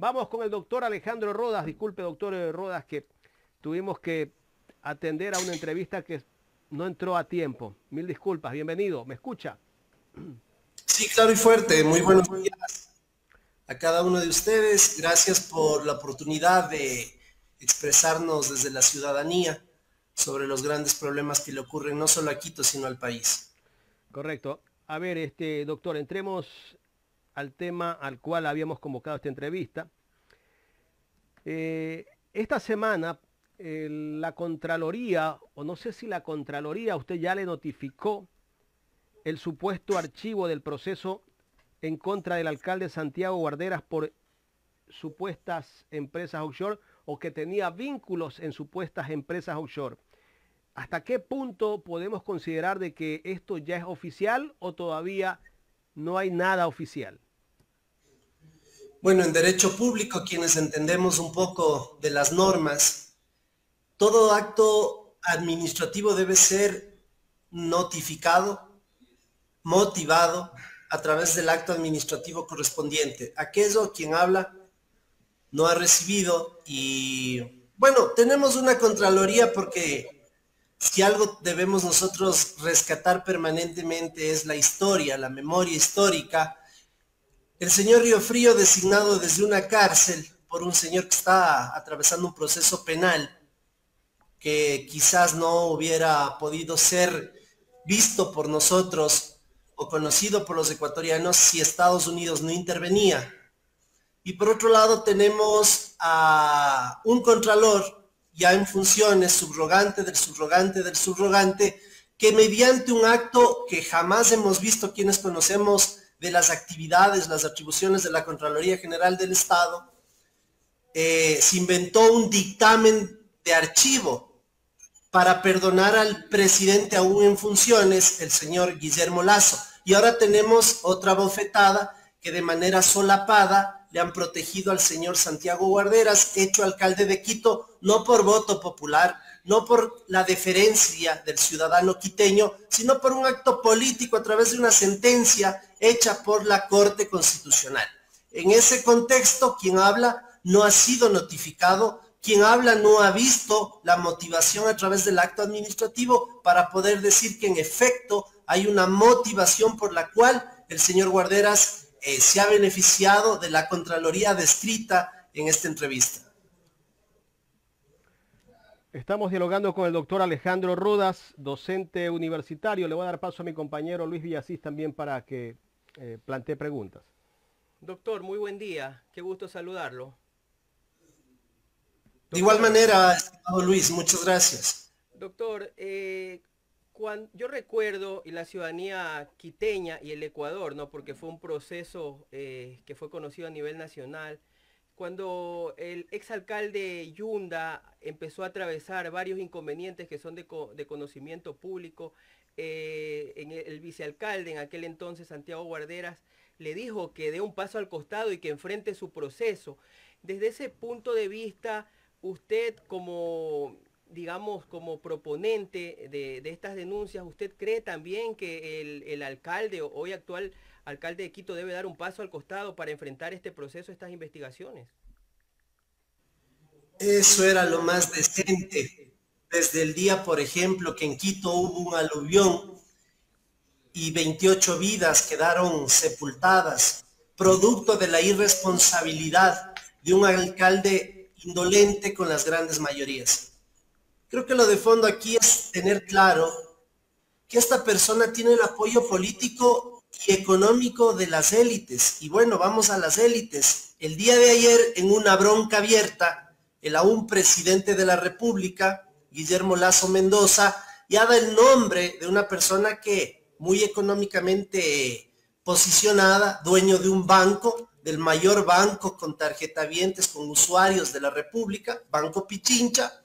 Vamos con el doctor Alejandro Rodas. Disculpe, doctor Rodas, que tuvimos que atender a una entrevista que no entró a tiempo. Mil disculpas. Bienvenido. ¿Me escucha? Sí, claro y fuerte. Muy buenos días a cada uno de ustedes. Gracias por la oportunidad de expresarnos desde la ciudadanía sobre los grandes problemas que le ocurren no solo a Quito, sino al país. Correcto. A ver, doctor, entremos al tema al cual habíamos convocado esta entrevista. Esta semana la Contraloría, o no sé si la Contraloría, usted ya le notificó el supuesto archivo del proceso en contra del alcalde Santiago Guarderas por supuestas empresas offshore o que tenía vínculos en supuestas empresas offshore. ¿Hasta qué punto podemos considerar de que esto ya es oficial o todavía no hay nada oficial? Bueno, en derecho público, quienes entendemos un poco de las normas, todo acto administrativo debe ser notificado, motivado a través del acto administrativo correspondiente. Aquello quien habla no ha recibido y bueno, tenemos una Contraloría porque si algo debemos nosotros rescatar permanentemente es la historia, la memoria histórica. El señor Riofrío, designado desde una cárcel por un señor que está atravesando un proceso penal que quizás no hubiera podido ser visto por nosotros o conocido por los ecuatorianos si Estados Unidos no intervenía. Y por otro lado tenemos a un contralor ya en funciones, subrogante del subrogante del subrogante, que mediante un acto que jamás hemos visto quienes conocemos de las actividades, las atribuciones de la Contraloría General del Estado, se inventó un dictamen de archivo para perdonar al presidente aún en funciones, el señor Guillermo Lasso. Y ahora tenemos otra bofetada que de manera solapada le han protegido al señor Santiago Guarderas, hecho alcalde de Quito, no por voto popular, no por la deferencia del ciudadano quiteño, sino por un acto político a través de una sentencia hecha por la Corte Constitucional. En ese contexto, quien habla no ha sido notificado, quien habla no ha visto la motivación a través del acto administrativo para poder decir que en efecto hay una motivación por la cual el señor Guarderas se ha beneficiado de la Contraloría descrita en esta entrevista. Estamos dialogando con el doctor Alejandro Rodas, docente universitario. Le voy a dar paso a mi compañero Luis Villasís también para que plantee preguntas. Doctor, muy buen día. Qué gusto saludarlo. De igual manera, estimado Luis, muchas gracias. Doctor, yo recuerdo, y la ciudadanía quiteña y el Ecuador, ¿no? Porque fue un proceso que fue conocido a nivel nacional, cuando el exalcalde Yunda empezó a atravesar varios inconvenientes que son de conocimiento público, el vicealcalde en aquel entonces, Santiago Guarderas, le dijo que dé un paso al costado y que enfrente su proceso. Desde ese punto de vista, usted como, digamos, como proponente de estas denuncias, ¿usted cree también que el alcalde, hoy actual alcalde de Quito, debe dar un paso al costado para enfrentar este proceso, estas investigaciones? Eso era lo más decente. Desde el día, por ejemplo, que en Quito hubo un aluvión y 28 vidas quedaron sepultadas, producto de la irresponsabilidad de un alcalde indolente con las grandes mayorías. Creo que lo de fondo aquí es tener claro que esta persona tiene el apoyo político y económico de las élites. Y bueno, vamos a las élites. El día de ayer, en una bronca abierta, el aún presidente de la República, Guillermo Lasso Mendoza, ya da el nombre de una persona que muy económicamente posicionada, dueño de un banco, del mayor banco con tarjetavientes, con usuarios de la República, Banco Pichincha,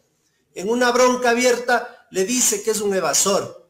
en una bronca abierta le dice que es un evasor.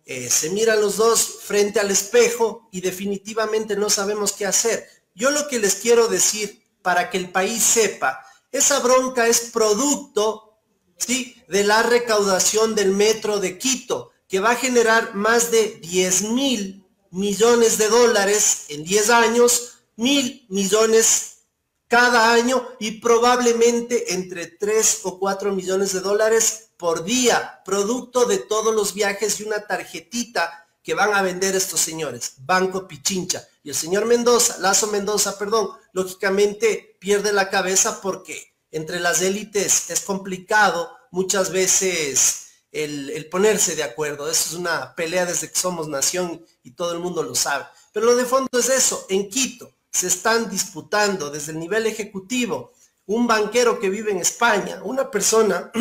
Se miran los dos frente al espejo y definitivamente no sabemos qué hacer. Yo lo que les quiero decir, para que el país sepa, esa bronca es producto, ¿sí?, de la recaudación del metro de Quito, que va a generar más de 10.000 millones de dólares en 10 años, 1.000 millones cada año y probablemente entre 3 o 4 millones de dólares por día, producto de todos los viajes y una tarjetita que van a vender estos señores, Banco Pichincha. Y el señor Mendoza, Lazo Mendoza, perdón, lógicamente pierde la cabeza porque entre las élites es complicado muchas veces el ponerse de acuerdo. Eso es una pelea desde que somos nación y todo el mundo lo sabe. Pero lo de fondo es eso. En Quito se están disputando desde el nivel ejecutivo un banquero que vive en España, una persona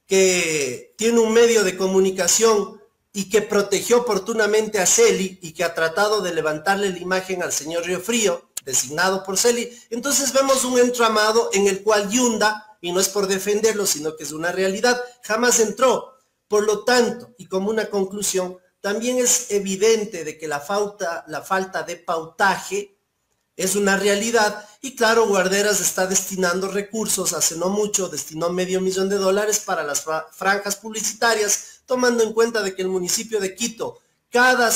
que tiene un medio de comunicación y que protegió oportunamente a Celi y que ha tratado de levantarle la imagen al señor Riofrío, designado por Celi. Entonces vemos un entramado en el cual Yunda, y no es por defenderlo, sino que es una realidad, jamás entró. Por lo tanto, y como una conclusión, también es evidente de que la falta de pautaje es una realidad y claro, Guarderas está destinando recursos, hace no mucho destinó $500,000 para las franjas publicitarias, tomando en cuenta de que el municipio de Quito, cada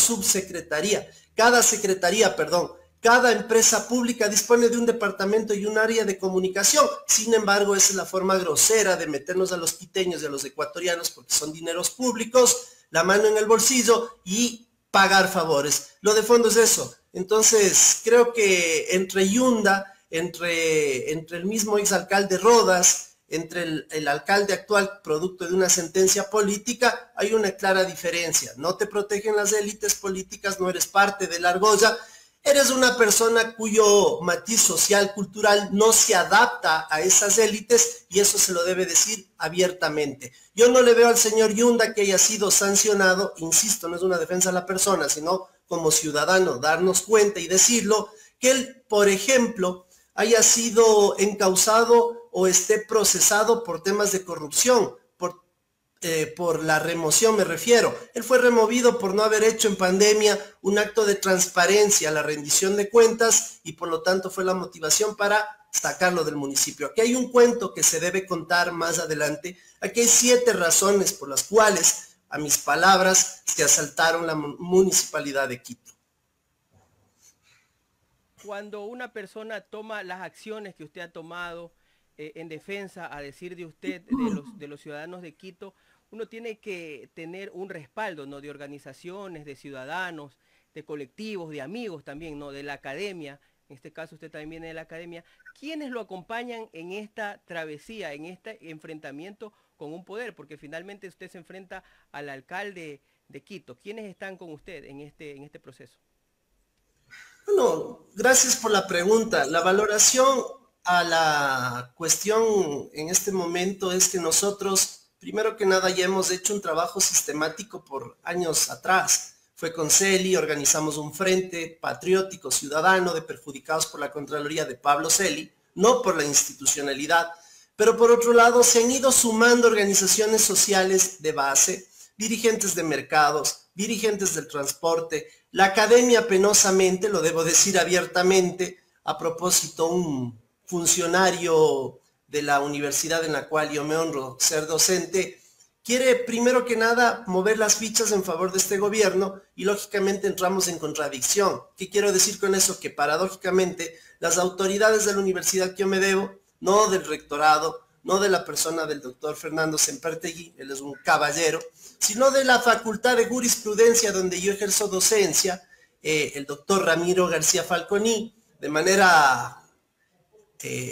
empresa pública dispone de un departamento y un área de comunicación. Sin embargo, esa es la forma grosera de meternos a los quiteños y a los ecuatorianos, porque son dineros públicos, la mano en el bolsillo y pagar favores. Lo de fondo es eso. Entonces, creo que entre Yunda, entre el mismo exalcalde Rodas, entre el alcalde actual, producto de una sentencia política, hay una clara diferencia. No te protegen las élites políticas, no eres parte de la argolla, eres una persona cuyo matiz social, cultural no se adapta a esas élites y eso se lo debe decir abiertamente. Yo no le veo al señor Yunda que haya sido sancionado, insisto, no es una defensa a la persona, sino como ciudadano darnos cuenta y decirlo, que él, por ejemplo, haya sido encausado o esté procesado por temas de corrupción, por la remoción me refiero. Él fue removido por no haber hecho en pandemia un acto de transparencia, la rendición de cuentas, y por lo tanto fue la motivación para sacarlo del municipio. Aquí hay un cuento que se debe contar más adelante. Aquí hay 7 razones por las cuales, a mis palabras, se asaltaron la municipalidad de Quito. Cuando una persona toma las acciones que usted ha tomado en defensa, a decir de usted, de los ciudadanos de Quito, uno tiene que tener un respaldo, ¿no?, de organizaciones, de ciudadanos, de colectivos, de amigos también, ¿no?, de la academia. En este caso usted también viene de la academia. ¿Quiénes lo acompañan en esta travesía, en este enfrentamiento con un poder? Porque finalmente usted se enfrenta al alcalde de Quito. ¿Quiénes están con usted en este proceso? Bueno, gracias por la pregunta. La valoración a la cuestión en este momento es que nosotros, primero que nada, ya hemos hecho un trabajo sistemático por años atrás. Fue con Celi, organizamos un frente patriótico ciudadano de perjudicados por la Contraloría de Pablo Celi, no por la institucionalidad, pero por otro lado se han ido sumando organizaciones sociales de base, dirigentes de mercados, dirigentes del transporte, la academia penosamente, lo debo decir abiertamente, a propósito, un funcionario de la universidad en la cual yo me honro ser docente, quiere primero que nada mover las fichas en favor de este gobierno y lógicamente entramos en contradicción. ¿Qué quiero decir con eso? Que paradójicamente las autoridades de la universidad que yo me debo, no del rectorado, no de la persona del doctor Fernando Sempertegui, él es un caballero, sino de la Facultad de Jurisprudencia donde yo ejerzo docencia, el doctor Ramiro García Falconi, de manera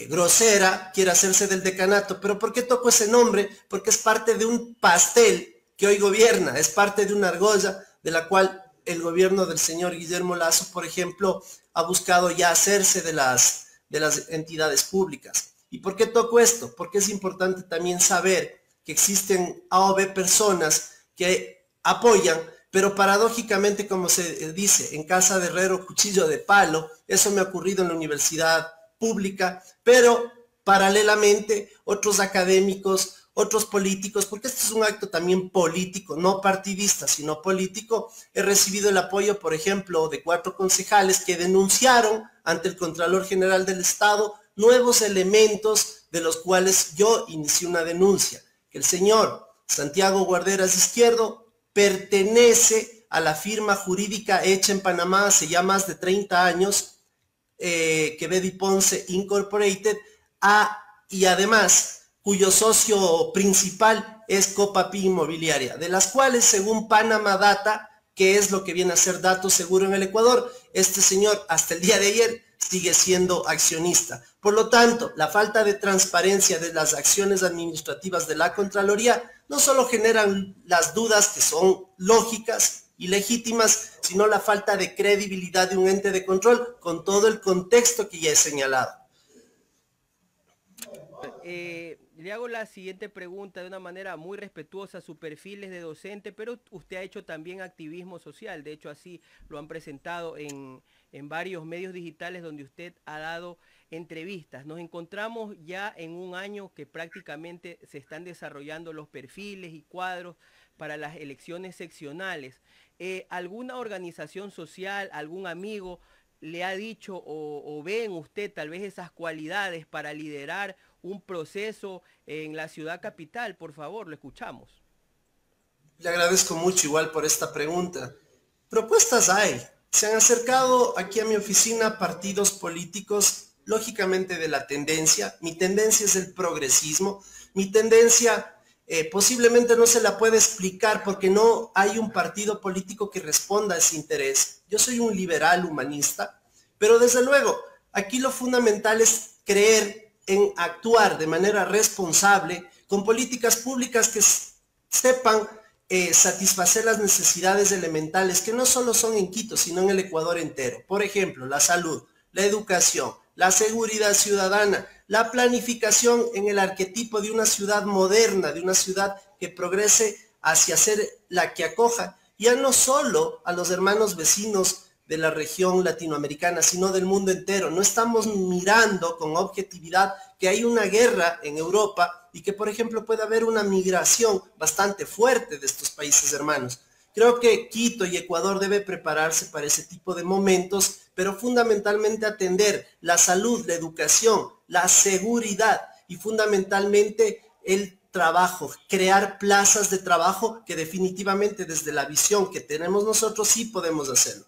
grosera, quiere hacerse del decanato. ¿Pero por qué toco ese nombre? Porque es parte de un pastel que hoy gobierna, es parte de una argolla de la cual el gobierno del señor Guillermo Lazo, por ejemplo, ha buscado ya hacerse de las entidades públicas. ¿Y por qué toco esto? Porque es importante también saber que existen A o B personas que apoyan, pero paradójicamente, como se dice, en casa de herrero, cuchillo de palo. Eso me ha ocurrido en la universidad pública, pero paralelamente otros académicos, otros políticos, porque este es un acto también político, no partidista, sino político. He recibido el apoyo, por ejemplo, de 4 concejales que denunciaron ante el Contralor General del Estado nuevos elementos de los cuales yo inicié una denuncia, que el señor Santiago Guarderas Izquierdo pertenece a la firma jurídica hecha en Panamá hace ya más de 30 años, Quevedo y Ponce Incorporated, y además cuyo socio principal es Copapi Inmobiliaria, de las cuales, según Panama Data, que es lo que viene a ser Dato Seguro en el Ecuador, este señor hasta el día de ayer sigue siendo accionista. Por lo tanto, la falta de transparencia de las acciones administrativas de la Contraloría no solo generan las dudas que son lógicas y legítimas, sino la falta de credibilidad de un ente de control con todo el contexto que ya he señalado. Le hago la siguiente pregunta de una manera muy respetuosa. Su perfil es de docente, pero usted ha hecho también activismo social. De hecho, así lo han presentado en varios medios digitales donde usted ha dado entrevistas. Nos encontramos ya en un año que prácticamente se están desarrollando los perfiles y cuadros para las elecciones seccionales. ¿Alguna organización social, algún amigo le ha dicho o ve en usted tal vez esas cualidades para liderar un proceso en la ciudad capital? Por favor, lo escuchamos. Le agradezco mucho igual por esta pregunta. Propuestas hay. Se han acercado aquí a mi oficina partidos políticos, lógicamente de la tendencia. Mi tendencia es el progresismo. Mi tendencia posiblemente no se la puede explicar porque no hay un partido político que responda a ese interés. Yo soy un liberal humanista, pero desde luego, aquí lo fundamental es creer en actuar de manera responsable con políticas públicas que sepan satisfacer las necesidades elementales que no solo son en Quito, sino en el Ecuador entero. Por ejemplo, la salud, la educación, la seguridad ciudadana, la planificación en el arquetipo de una ciudad moderna, de una ciudad que progrese hacia ser la que acoja ya no solo a los hermanos vecinos de la región latinoamericana, sino del mundo entero. No estamos mirando con objetividad que hay una guerra en Europa y que, por ejemplo, puede haber una migración bastante fuerte de estos países hermanos. Creo que Quito y Ecuador debe prepararse para ese tipo de momentos, pero fundamentalmente atender la salud, la educación, la seguridad y fundamentalmente el trabajo, crear plazas de trabajo que definitivamente desde la visión que tenemos nosotros sí podemos hacerlo.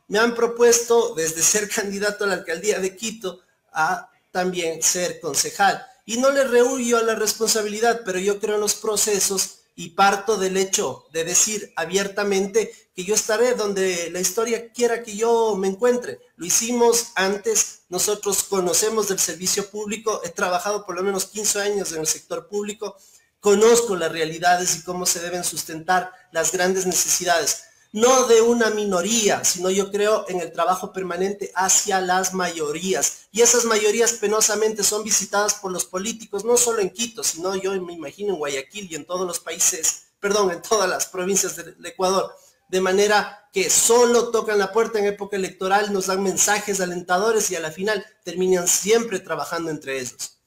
Me han propuesto desde ser candidato a la alcaldía de Quito a también ser concejal. Y no le rehuyo a la responsabilidad, pero yo creo en los procesos y parto del hecho de decir abiertamente que yo estaré donde la historia quiera que yo me encuentre. Lo hicimos antes, nosotros conocemos del servicio público, he trabajado por lo menos 15 años en el sector público, conozco las realidades y cómo se deben sustentar las grandes necesidades. No de una minoría, sino yo creo en el trabajo permanente hacia las mayorías. Y esas mayorías penosamente son visitadas por los políticos, no solo en Quito, sino yo me imagino en Guayaquil y en todos los países, perdón, en todas las provincias del Ecuador. De manera que solo tocan la puerta en época electoral, nos dan mensajes alentadores y a la final terminan siempre trabajando entre ellos.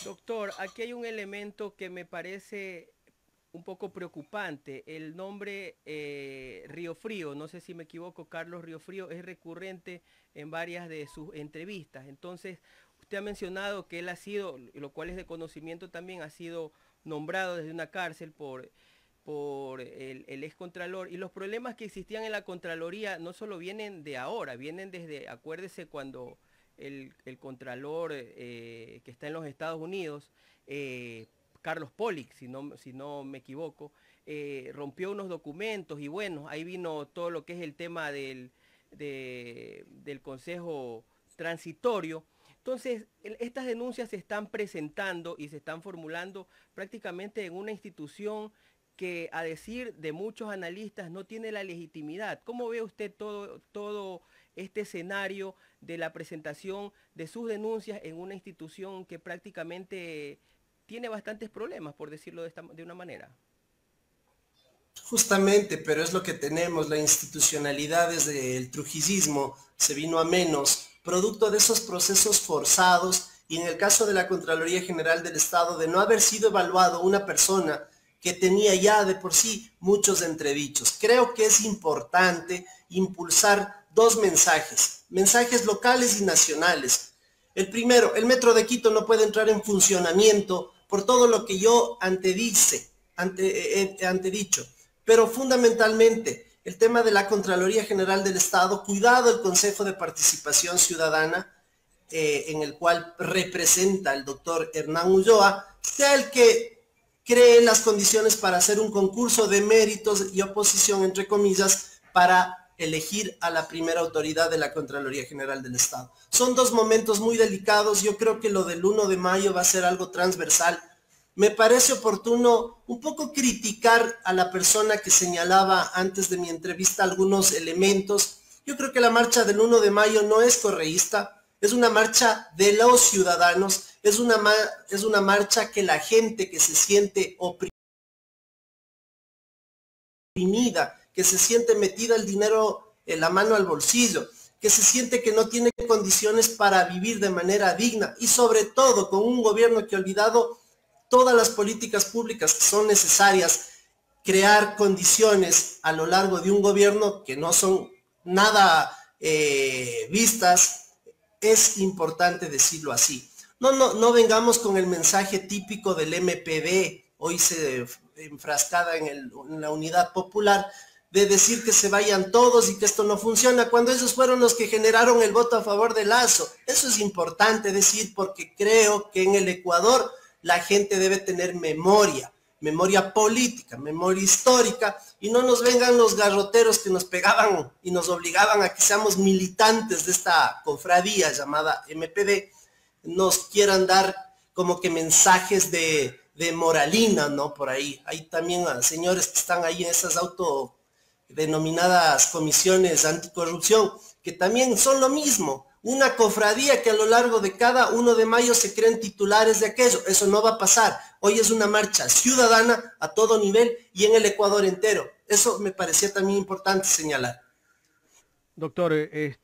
Doctor, aquí hay un elemento que me parece un poco preocupante. El nombre Riofrío, no sé si me equivoco, Carlos Riofrío, es recurrente en varias de sus entrevistas. Entonces, usted ha mencionado que él ha sido, lo cual es de conocimiento también, ha sido nombrado desde una cárcel por el ex contralor, y los problemas que existían en la Contraloría no solo vienen de ahora, vienen desde, acuérdese cuando el contralor que está en los Estados Unidos, Carlos Pollick, si no me equivoco, rompió unos documentos y bueno, ahí vino todo lo que es el tema del Consejo Transitorio. Entonces, estas denuncias se están presentando y se están formulando prácticamente en una institución que, a decir de muchos analistas, no tiene la legitimidad. ¿Cómo ve usted todo este escenario de la presentación de sus denuncias en una institución que prácticamente tiene bastantes problemas, por decirlo de una manera? Justamente, pero es lo que tenemos, la institucionalidad desde el trujillismo se vino a menos, producto de esos procesos forzados y en el caso de la Contraloría General del Estado, de no haber sido evaluado una persona que tenía ya de por sí muchos entredichos. Creo que es importante impulsar dos mensajes locales y nacionales. El primero, el Metro de Quito no puede entrar en funcionamiento por todo lo que yo antedicho, pero fundamentalmente el tema de la Contraloría General del Estado, cuidado el Consejo de Participación Ciudadana, en el cual representa el doctor Hernán Ulloa, sea el que cree las condiciones para hacer un concurso de méritos y oposición, entre comillas, para elegir a la primera autoridad de la Contraloría General del Estado. Son dos momentos muy delicados. Yo creo que lo del 1 de mayo va a ser algo transversal. Me parece oportuno un poco criticar a la persona que señalaba antes de mi entrevista algunos elementos. Yo creo que la marcha del 1 de mayo no es correísta, es una marcha de los ciudadanos, es una marcha que la gente que se siente oprimida, que se siente metida el dinero en la mano al bolsillo, que se siente que no tiene condiciones para vivir de manera digna y sobre todo con un gobierno que ha olvidado todas las políticas públicas que son necesarias, crear condiciones a lo largo de un gobierno que no son nada vistas. Es importante decirlo así. No vengamos con el mensaje típico del MPD, hoy se enfrascada en la Unidad Popular, de decir que se vayan todos y que esto no funciona, cuando ellos fueron los que generaron el voto a favor de Lazo. Eso es importante decir, porque creo que en el Ecuador la gente debe tener memoria política, memoria histórica, y no nos vengan los garroteros que nos pegaban y nos obligaban a que seamos militantes de esta cofradía llamada MPD, nos quieran dar como que mensajes de moralina, ¿no? Por ahí. Hay también señores que están ahí en esas autodenominadas comisiones anticorrupción, que también son lo mismo. Una cofradía que a lo largo de cada 1 de mayo se creen titulares de aquello. Eso no va a pasar. Hoy es una marcha ciudadana a todo nivel y en el Ecuador entero. Eso me parecía también importante señalar. Doctor,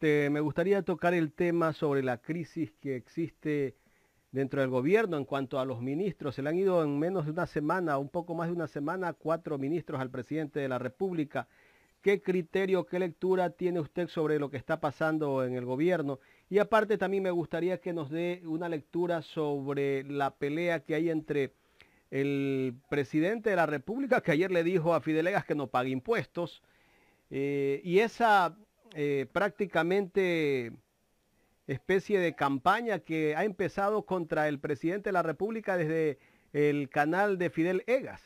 me gustaría tocar el tema sobre la crisis que existe dentro del gobierno en cuanto a los ministros. Se le han ido en menos de una semana, un poco más de una semana, 4 ministros al presidente de la República. ¿Qué criterio, qué lectura tiene usted sobre lo que está pasando en el gobierno? Y aparte también me gustaría que nos dé una lectura sobre la pelea que hay entre el presidente de la República, que ayer le dijo a Fidel que no pague impuestos, y esa prácticamente especie de campaña que ha empezado contra el presidente de la República desde el canal de Fidel Egas.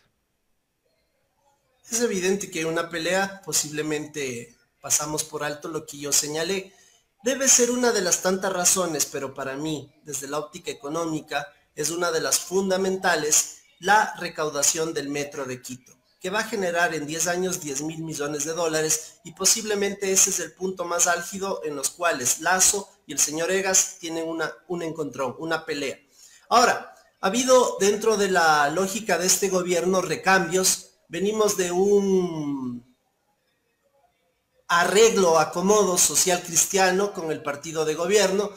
Es evidente que hay una pelea, posiblemente pasamos por alto lo que yo señalé. Debe ser una de las tantas razones, pero para mí, desde la óptica económica, es una de las fundamentales, la recaudación del Metro de Quito, que va a generar en 10 años 10.000 millones de dólares, y posiblemente ese es el punto más álgido en los cuales Lazo y el señor Egas tienen un encontrón, una pelea. Ahora, ha habido dentro de la lógica de este gobierno recambios. Venimos de un arreglo, acomodo social cristiano con el partido de gobierno,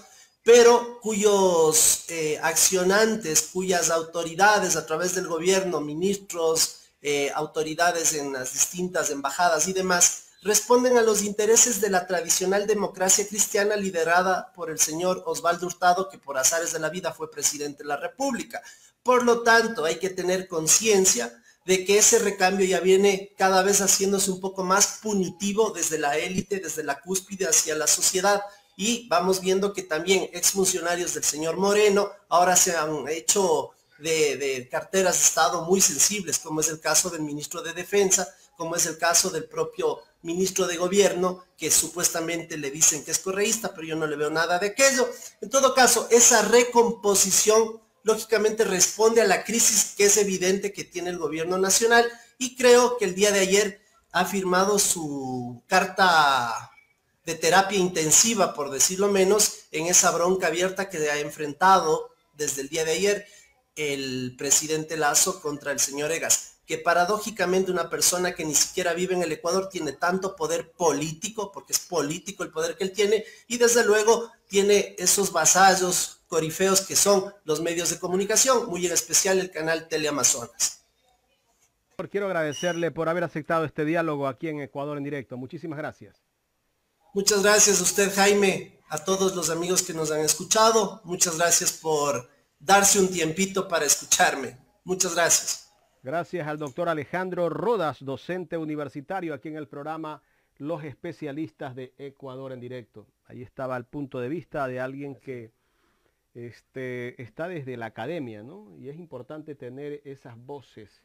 pero cuyos accionantes, cuyas autoridades a través del gobierno, ministros, autoridades en las distintas embajadas y demás, responden a los intereses de la tradicional democracia cristiana liderada por el señor Osvaldo Hurtado, que por azares de la vida fue presidente de la República. Por lo tanto, hay que tener conciencia de que ese recambio ya viene cada vez haciéndose un poco más punitivo desde la élite, desde la cúspide hacia la sociedad, y vamos viendo que también exfuncionarios del señor Moreno ahora se han hecho de carteras de Estado muy sensibles, como es el caso del ministro de Defensa, como es el caso del propio ministro de Gobierno, que supuestamente le dicen que es correísta, pero yo no le veo nada de aquello. En todo caso, esa recomposición lógicamente responde a la crisis que es evidente que tiene el gobierno nacional, y creo que el día de ayer ha firmado su carta de terapia intensiva, por decirlo menos, en esa bronca abierta que ha enfrentado desde el día de ayer el presidente Lazo contra el señor Egas, que paradójicamente una persona que ni siquiera vive en el Ecuador tiene tanto poder político, porque es político el poder que él tiene, y desde luego tiene esos vasallos corifeos que son los medios de comunicación, muy en especial el canal Teleamazonas. Quiero agradecerle por haber aceptado este diálogo aquí en Ecuador en directo. Muchísimas gracias. Muchas gracias a usted, Jaime, a todos los amigos que nos han escuchado. Muchas gracias por darse un tiempito para escucharme. Muchas gracias. Gracias al doctor Alejandro Rodas, docente universitario aquí en el programa los especialistas de Ecuador en directo. Ahí estaba el punto de vista de alguien que está desde la academia, ¿no? Y es importante tener esas voces